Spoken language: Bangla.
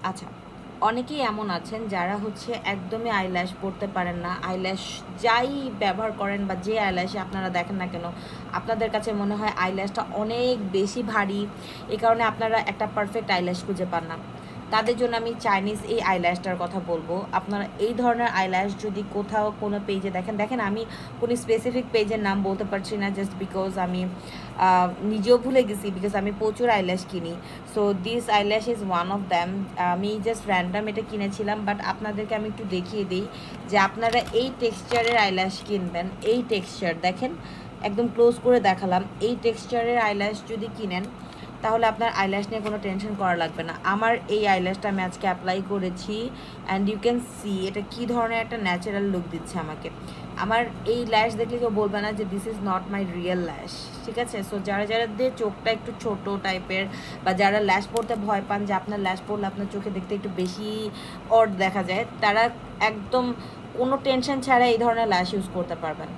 আচ্ছা, অনেকেই এমন আছেন যারা হচ্ছে একদমই আইল্যাশ পড়তে পারেন না। আইল্যাশ যাই ব্যবহার করেন বা যে আইল্যাশে আপনারা দেখেন না কেন, আপনাদের কাছে মনে হয় আইল্যাশটা অনেক বেশি ভারী। এই কারণে আপনারা একটা পারফেক্ট আইল্যাশ খুঁজে পান না। তাদের জন্য আমি চাইনিজ এই আইল্যাশটার কথা বলবো। আপনারা এই ধরনের আইল্যাশ যদি কোথাও কোনো পেজে দেখেন, দেখেন আমি কোনো স্পেসিফিক পেজের নাম বলতে পারছি না, জাস্ট বিকজ আমি নিজেও ভুলে গেছি, বিকজ আমি প্রচুর আইল্যাশ কিনি। So this eyelash is one of them. আমি জাস্ট র্যান্ডাম এটা কিনেছিলাম, বাট আপনাদেরকে আমি একটু দেখিয়ে দিই যে আপনারা এই টেক্সচারের আইল্যাশ কিনবেন। এই টেক্সচার দেখেন, একদম ক্লোজ করে দেখালাম। এই টেক্সচারের আইল্যাশ যদি কিনেন তাহলে আপনার আইল্যাশ নিয়ে কোনো টেনশন করা লাগবে না। আমার এই আইল্যাশটা আমি আজকে অ্যাপ্লাই করেছি, অ্যান্ড ইউ ক্যান সি এটা কী ধরনের একটা ন্যাচারাল লুক দিচ্ছে আমাকে। আমার এই ল্যাশ দেখলে কেউ বলবে না যে this is not my real ল্যাশ, ঠিক আছে? সো যারা যারা দিয়ে চোখটা একটু ছোট টাইপের, বা যারা ল্যাশ পরতে ভয় পান যে আপনার ল্যাশ পরলে আপনার চোখে দেখতে একটু বেশি অড দেখা যায়, তারা একদম কোনো টেনশন ছাড়া এই ধরনের ল্যাশ ইউজ করতে পারবেন।